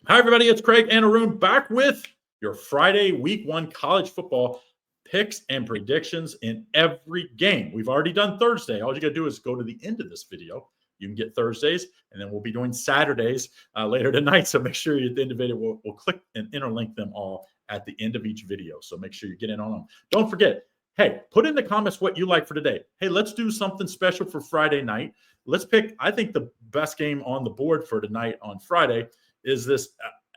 Hi, everybody. It's Craig and Arun back with your Friday Week 1 college football picks and predictions in every game. We've already done Thursday. All you got to do is go to the end of this video. You can get Thursdays, and then we'll be doing Saturdays later tonight. So make sure you at the end of the video, we'll click and interlink them all at the end of each video. So make sure you get in on them. Don't forget, hey, put in the comments what you like for today. Hey, let's do something special for Friday night. Let's pick, I think, the best game on the board for tonight on Friday is this.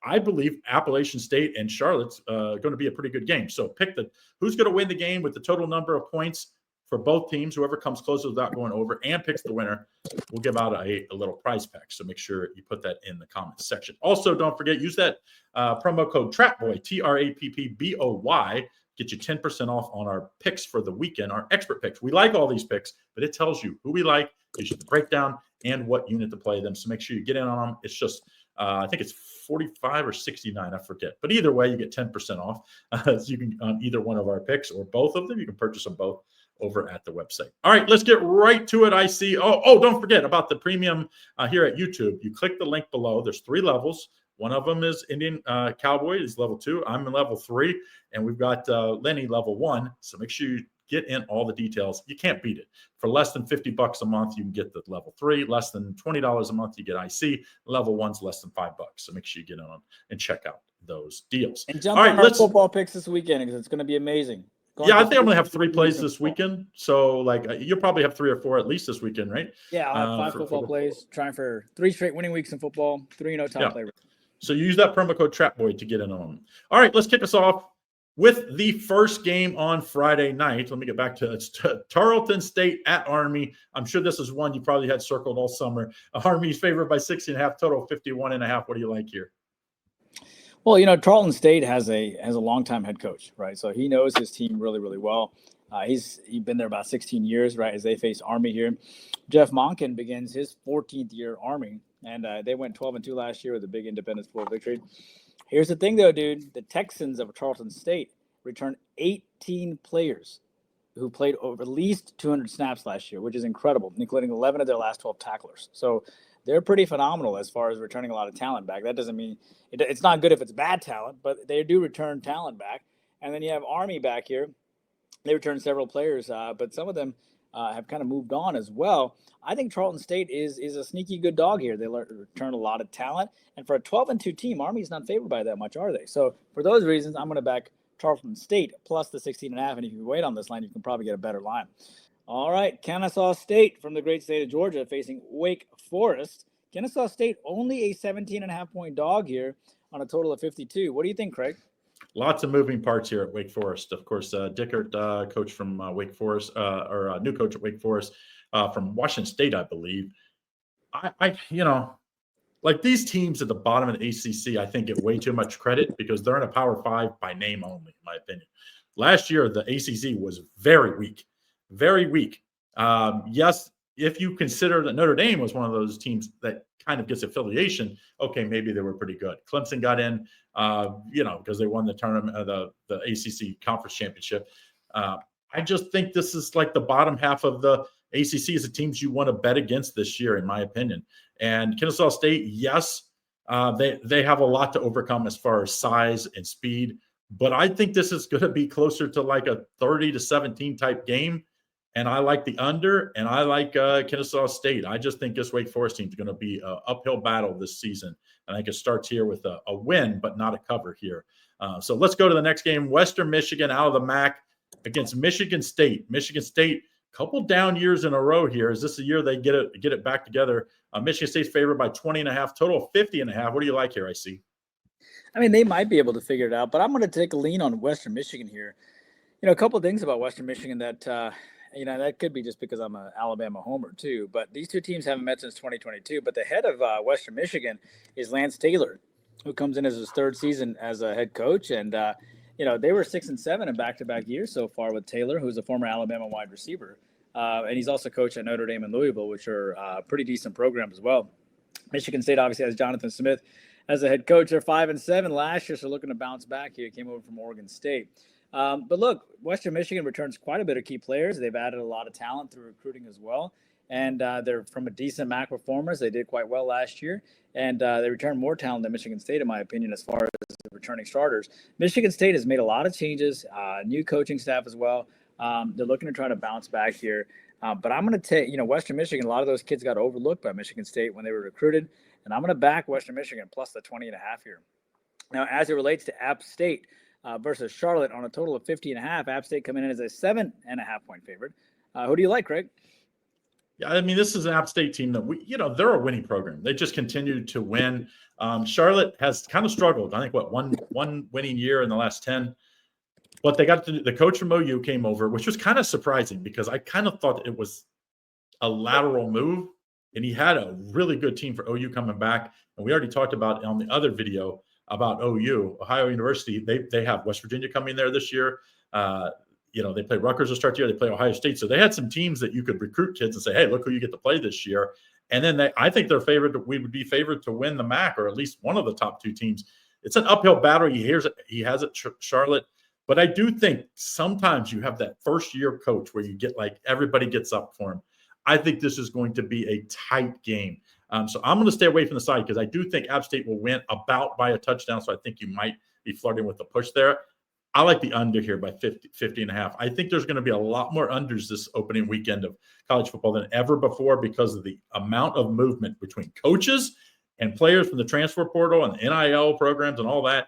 I believe Appalachian State and Charlotte's going to be a pretty good game. So pick who's going to win the game with the total number of points for both teams. Whoever comes closest without going over and picks the winner, we'll give out a little prize pack. So make sure you put that in the comments section. Also, don't forget, use that promo code TRAPBOY, TRAPPBOY. Get you 10% off on our picks for the weekend, our expert picks. We like all these picks, but it tells you who we like, gives you the breakdown, and what unit to play them. So make sure you get in on them. It's just, I think it's 45 or 69, I forget. But either way, you get 10% off. So you can on either one of our picks or both of them. You can purchase them both over at the website. All right, let's get right to it. I see. Oh, don't forget about the premium here at YouTube. You click the link below. There's 3 levels. One of them is Indian Cowboy is level 2. I'm in level 3, and we've got Lenny level 1. So make sure you get in all the details. You can't beat it. For less than $50 a month, you can get the level 3. Less than $20 a month, you get IC. Level 1's less than $5. So make sure you get on and check out those deals. And jump on our football picks this weekend because it's going to be amazing. Yeah, I think I'm going to have 3 plays this weekend. So, you'll probably have 3 or 4 at least this weekend, right? Yeah, I'll have 5 football plays, trying for 3 straight winning weeks in football, 3 top players. So use that promo code TRAPBOY to get in on them. All right, let's kick us off with the first game on Friday night. Let me get back to it. It's Tarleton State at Army. I'm sure this is one you probably had circled all summer. Army's favored by 16.5, total 51.5. What do you like here? Well, Tarleton State has a longtime head coach, right? So he knows his team really, really well. He's been there about 16 years, right, as they face Army here. Jeff Monken begins his 14th year Army, and they went 12-2 last year with a big Independence Bowl victory. Here's the thing, though, dude. The Texans of Tarleton State returned 18 players who played over at least 200 snaps last year, which is incredible, including 11 of their last 12 tacklers. So they're pretty phenomenal as far as returning a lot of talent back. That doesn't mean it's not good if it's bad talent, but they do return talent back. And then you have Army back here. They returned several players, but some of them have kind of moved on as well. I think Tarleton State is a sneaky good dog here. They return a lot of talent. And for a 12-2 team, Army's not favored by that much, are they? So for those reasons, I'm going to back Tarleton State plus the 16.5. And if you wait on this line, you can probably get a better line. All right, Kennesaw State from the great state of Georgia facing Wake Forest. Kennesaw State only a 17.5-point dog here on a total of 52. What do you think, Craig? Lots of moving parts here at Wake Forest. Of course, Dickert, coach from Wake Forest, or new coach at Wake Forest from Washington State, I believe. Like these teams at the bottom of the ACC, I think get way too much credit because they're in a Power 5 by name only, in my opinion. Last year, the ACC was very weak, very weak. Yes, if you consider that Notre Dame was one of those teams that kind of gets affiliation, okay, maybe they were pretty good. Clemson got in, because they won the tournament, the ACC conference championship. I just think this is like the bottom half of the ACC is the teams you want to bet against this year, in my opinion. And Kennesaw State, yes, they have a lot to overcome as far as size and speed, but I think this is going to be closer to like a 30-17 type game. And I like the under, and I like Kennesaw State. I just think this Wake Forest team is going to be an uphill battle this season. And I think it starts here with a win, but not a cover here. So let's go to the next game. Western Michigan out of the MAC against Michigan State. Michigan State, couple down years in a row here. Is this the year they get it back together? Michigan State's favored by 20.5, total 50.5. What do you like here, I see? I mean, they might be able to figure it out, but I'm going to take a lean on Western Michigan here. A couple of things about Western Michigan that that could be just because I'm an Alabama homer too. But these two teams haven't met since 2022. But the head of Western Michigan is Lance Taylor, who comes in as his 3rd season as a head coach. And, they were 6-7 in back-to-back years so far with Taylor, who's a former Alabama wide receiver. And he's also coached at Notre Dame and Louisville, which are pretty decent programs as well. Michigan State obviously has Jonathan Smith as a head coach. They're 5-7 last year, so looking to bounce back here. Came over from Oregon State. But look, Western Michigan returns quite a bit of key players. They've added a lot of talent through recruiting as well. and they're from a decent MAC performers. They did quite well last year, and they returned more talent than Michigan State, in my opinion, as far as the returning starters. Michigan State has made a lot of changes, new coaching staff as well. They're looking to try to bounce back here. But I'm going to take, Western Michigan, a lot of those kids got overlooked by Michigan State when they were recruited, and I'm going to back Western Michigan plus the 20.5 here. Now, as it relates to App State versus Charlotte on a total of 50.5, App State coming in as a 7.5 point favorite. Who do you like, Craig? Yeah, I mean, this is an App State team that they're a winning program. They just continue to win. Charlotte has kind of struggled. I think one winning year in the last 10. But they got the coach from OU came over, which was kind of surprising because I kind of thought it was a lateral move, and he had a really good team for OU coming back. And we already talked about on the other video about OU, Ohio University. They have West Virginia coming there this year. They play Rutgers to start the year. They play Ohio State. So they had some teams that you could recruit kids and say, hey, look who you get to play this year. And then I think they're favored. We would be favored to win the MAC, or at least one of the top two teams. It's an uphill battle. He has it, Charlotte. But I do think sometimes you have that first-year coach where you get everybody gets up for him. I think this is going to be a tight game. So I'm going to stay away from the side because I do think App State will win about by a touchdown. So I think you might be flirting with the push there. I like the under here by 50.5. I think there's going to be a lot more unders this opening weekend of college football than ever before because of the amount of movement between coaches and players from the transfer portal and NIL programs and all that.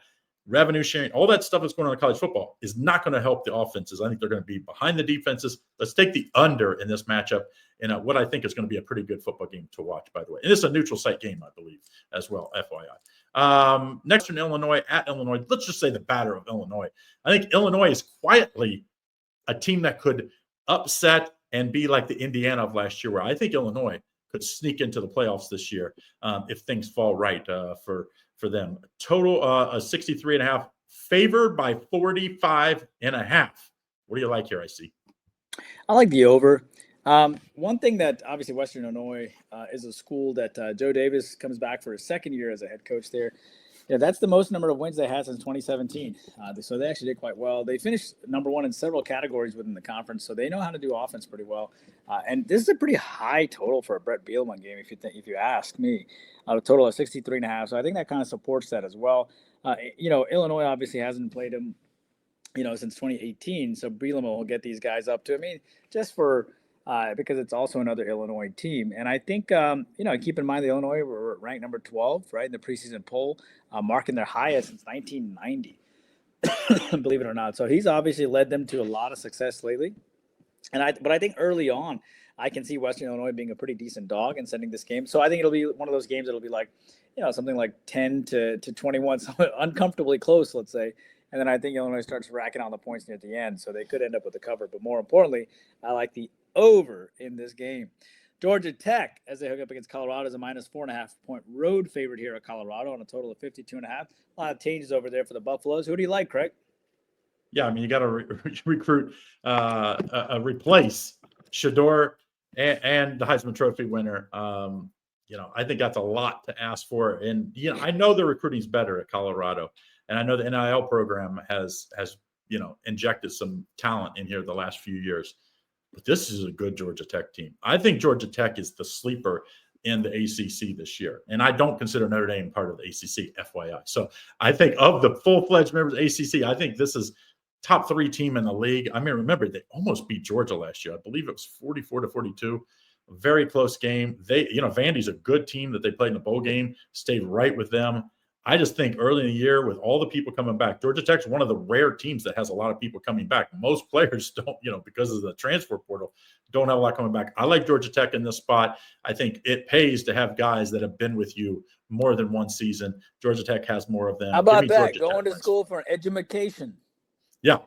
Revenue sharing, all that stuff that's going on in college football is not going to help the offenses. I think they're going to be behind the defenses. Let's take the under in this matchup in what I think is going to be a pretty good football game to watch, by the way. And it's a neutral site game, I believe, as well, FYI. Next in Illinois, at Illinois, let's just say the batter of Illinois. I think Illinois is quietly a team that could upset and be like the Indiana of last year, where I think Illinois could sneak into the playoffs this year if things fall right for them. Total 63.5, favored by 45.5. What do you like here, I see? I like the over. One thing that obviously Western Illinois is a school that Joe Davis comes back for his second year as a head coach there. Yeah, that's the most number of wins they had since 2017. So they actually did quite well. They finished number one in several categories within the conference, so they know how to do offense pretty well. And this is a pretty high total for a Brett Bielema game, if you ask me. A total of 63.5. So I think that kind of supports that as well. Illinois obviously hasn't played him, since 2018. So Bielema will get these guys up to. Just for because it's also another Illinois team. And I think, keep in mind the Illinois were ranked number 12, right, in the preseason poll, marking their highest since 1990, believe it or not. So he's obviously led them to a lot of success lately. But I think early on, I can see Western Illinois being a pretty decent dog and sending this game. So I think it'll be one of those games that'll be like, something like 10 to 21, somewhat uncomfortably close, let's say. And then I think Illinois starts racking on the points near the end. So they could end up with a cover. But more importantly, I like the over in this game. Georgia Tech, as they hook up against Colorado, is a minus 4.5 point road favorite here at Colorado on a total of 52.5. A lot of changes over there for the Buffaloes. Who do you like, Craig? Yeah, you got to recruit, replace Shador and the Heisman Trophy winner. I think that's a lot to ask for. And, I know the recruiting is better at Colorado. And I know the NIL program has injected some talent in here the last few years. But this is a good Georgia Tech team. I think Georgia Tech is the sleeper in the ACC this year. And I don't consider Notre Dame part of the ACC, FYI. So I think of the full-fledged members of ACC, I think this is top 3 team in the league. Remember, they almost beat Georgia last year. I believe it was 44-42. A very close game. Vandy's a good team that they played in the bowl game, stayed right with them. I just think early in the year with all the people coming back, Georgia Tech's one of the rare teams that has a lot of people coming back. Most players don't, because of the transfer portal, don't have a lot coming back. I like Georgia Tech in this spot. I think it pays to have guys that have been with you more than one season. Georgia Tech has more of them. How about that? Going to school for an education. Yeah.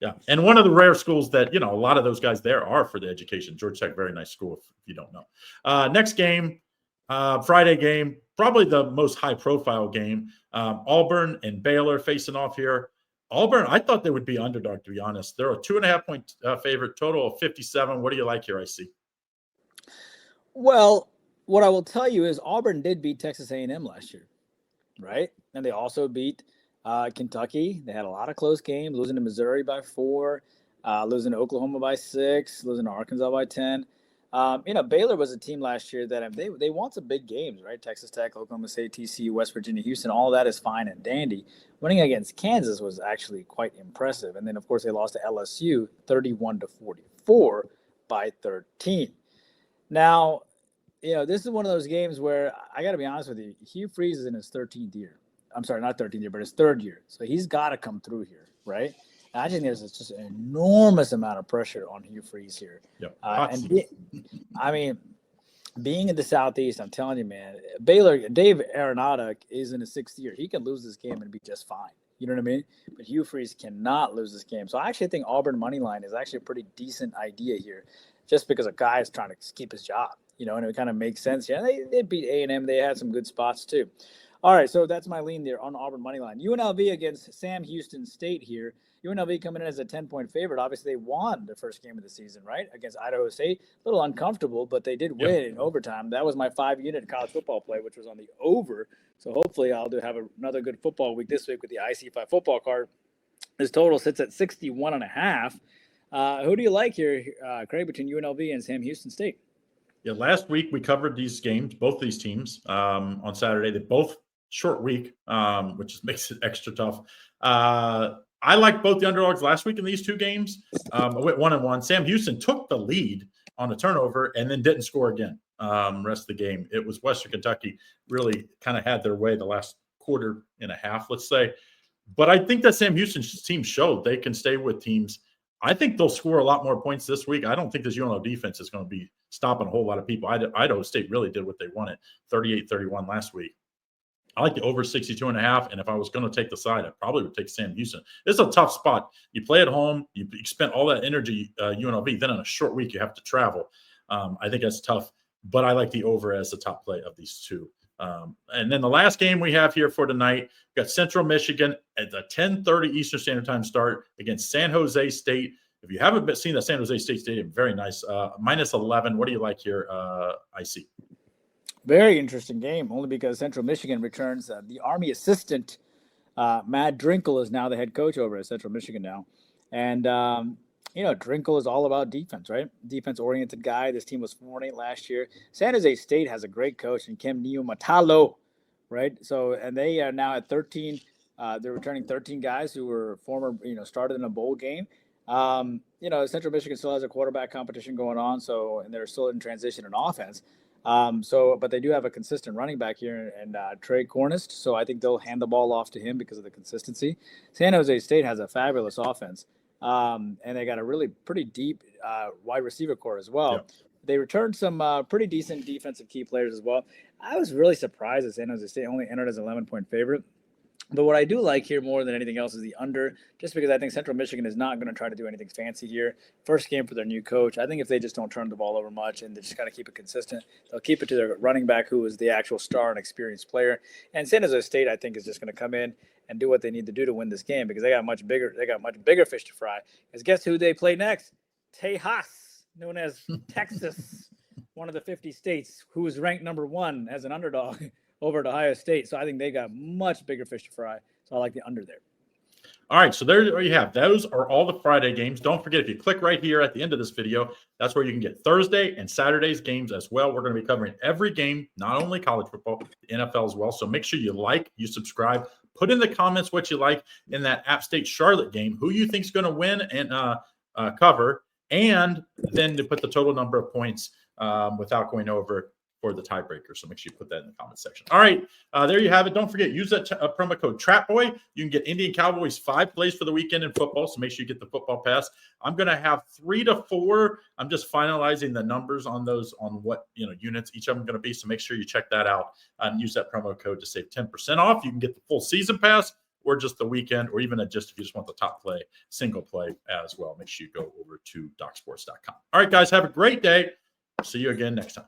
Yeah. And one of the rare schools that, a lot of those guys there are for the education. Georgia Tech, very nice school if you don't know. Next game, Friday game, probably the most high-profile game. Auburn and Baylor facing off here. Auburn, I thought they would be underdog, to be honest. They're a 2.5 point favorite, total of 57. What do you like here, I see? Well, what I will tell you is Auburn did beat Texas A&M last year, right? And they also beat Kentucky. They had a lot of close games, losing to Missouri by 4, losing to Oklahoma by 6, losing to Arkansas by 10. Baylor was a team last year that they won some big games, right? Texas Tech, Oklahoma State, TCU, West Virginia, Houston, all that is fine and dandy. Winning against Kansas was actually quite impressive. And then, of course, they lost to LSU 31-44 by 13. Now, this is one of those games where I got to be honest with you. Hugh Freeze is in his 13th year. I'm sorry, not 13th year, but his 3rd year. So he's got to come through here, right? I think there's just an enormous amount of pressure on Hugh Freeze here. Yep. Being in the Southeast, I'm telling you, man, Baylor, Dave Arenado is in his 6th year. He can lose this game and be just fine. You know what I mean? But Hugh Freeze cannot lose this game. So I actually think Auburn money line is actually a pretty decent idea here, just because a guy is trying to keep his job. And it kind of makes sense. Yeah, they beat A&M. They had some good spots too. All right, so that's my lean there on Auburn money line. UNLV against Sam Houston State here. UNLV coming in as a 10-point favorite. Obviously, they won the first game of the season, right, against Idaho State. A little uncomfortable, but they did win in overtime. That was my 5-unit college football play, which was on the over. So hopefully I'll have another good football week this week with the IC5 football card. This total sits at 61.5. Who do you like here, Craig, between UNLV and Sam Houston State? Yeah, last week we covered these games, both these teams, on Saturday. They both short week, which just makes it extra tough. I like both the underdogs last week in these two games. I went 1-1. Sam Houston took the lead on a turnover and then didn't score again. Rest of the game, it was Western Kentucky really kind of had their way the last quarter and a half, let's say. But I think that Sam Houston team showed they can stay with teams. I think they'll score a lot more points this week. I don't think this UNLV defense is going to be stopping a whole lot of people. Idaho State really did what they wanted, 38-31 last week. I like the over 62.5, and if I was going to take the side, I probably would take Sam Houston. It's a tough spot. You play at home, you spent all that energy, UNLV, then on a short week you have to travel. I think that's tough, but I like the over as the top play of these two. And then the last game we have here for tonight, we got Central Michigan at the 10:30 Eastern Standard Time start against San Jose State. If you haven't seen the San Jose State Stadium, very nice. -11. What do you like here, IC? Very interesting game, only because Central Michigan returns the Army assistant. Matt Drinkle is now the head coach over at Central Michigan now. And, Drinkle is all about defense, right? Defense-oriented guy. This team was 4-8 last year. San Jose State has a great coach in Kem Neomatalo, right? So, and they are now at 13. They're returning 13 guys who were former, started in a bowl game. Central Michigan still has a quarterback competition going on, and they're still in transition in offense. But they do have a consistent running back here and Trey Cornist, so I think they'll hand the ball off to him because of the consistency. San Jose State has a fabulous offense, and they got a really pretty deep wide receiver core as well. Yep. They returned some pretty decent defensive key players as well. I was really surprised that San Jose State only entered as an 11-point favorite. But what I do like here more than anything else is the under, just because I think Central Michigan is not going to try to do anything fancy here. First game for their new coach. I think if they just don't turn the ball over much and they just got to keep it consistent, they'll keep it to their running back, who is the actual star and experienced player. And San Jose State, I think, is just going to come in and do what they need to do to win this game, because they got much bigger fish to fry. Because guess who they play next? Tejas, known as Texas, one of the 50 states, who is ranked number 1 as an underdog over at Ohio State. So I think they got much bigger fish to fry. So I like the under there. All right, so there you have. Those are all the Friday games. Don't forget, if you click right here at the end of this video, that's where you can get Thursday and Saturday's games as well. We're going to be covering every game, not only college football, the NFL as well. So make sure you you subscribe, put in the comments what you like in that App State Charlotte game, who you think is going to win and cover, and then to put the total number of points without going over for the tiebreaker. So make sure you put that in the comment section. All right, there you have it. Don't forget, use that promo code TRAPBOY. You can get Indian Cowboys 5 plays for the weekend in football, so make sure you get the football pass. I'm going to have 3 to 4. I'm just finalizing the numbers on those, on what units each of them are going to be, so make sure you check that out and use that promo code to save 10% off. You can get the full season pass or just the weekend, or even if you just want the top play, single play as well. Make sure you go over to DocSports.com. All right, guys, have a great day. See you again next time.